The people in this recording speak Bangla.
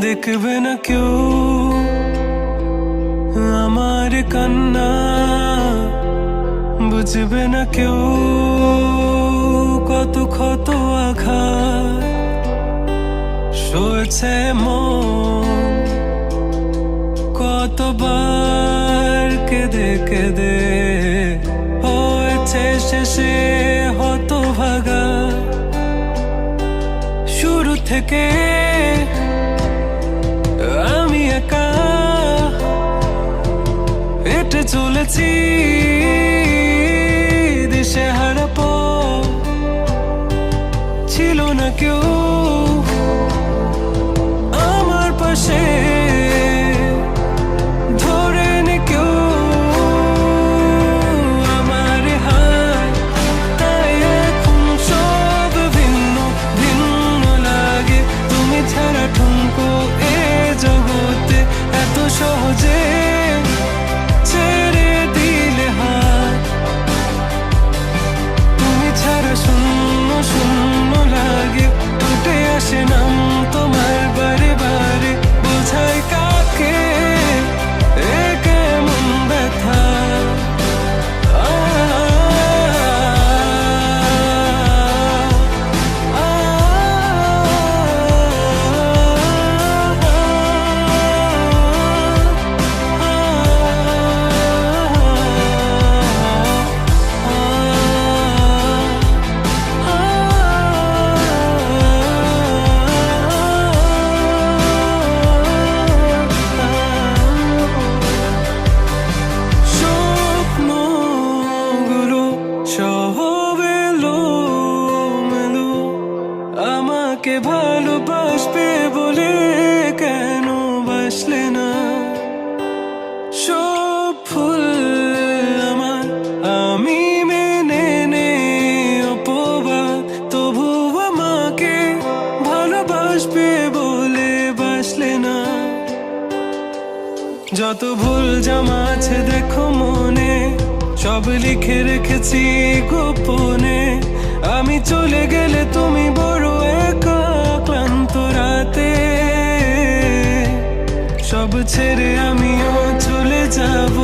দেখবে না কেউ আমার কান্না, বুঝবে না কেউ কত ক্ষত আঘাত সয়েছে মন, কতবার কেঁদে কেঁদে হয়েছে শেষে হতভাগা। শুরু থেকে আমি একা হেঁটে চলেছি দিশেহারা পথ, ছিল না কেউ আমার পাশে ধরে নে কেউ আমার হাত, তাই এখন সব ভিন্ন ভিন্ন লাগে। তুমি ছাড়া ঠুনকো এ জগতে এত সহজে ছেড়ে দিলে হাত, তুমি ছাড়া শূন্য শূন্য লাগে। উঠে আসে নাম তোমার বারে বারে, বোঝাই কাকে এ কেমন ব্যথা। আমাকে ভালোবাসবে বলে কেন বাসলে না? সব ফুল আমার আমি মেনে নে অপবাদ, তবু আমাকে ভালোবাসবে বলে বাসলে না। যত ভুল জামা আছে দেখো মনে, সব লিখে রেখেছি গোপনে। আমি চলে গেলে তুমি বড় একা ক্লান্ত রাতে, সব ছেড়ে আমিও চলে যাব।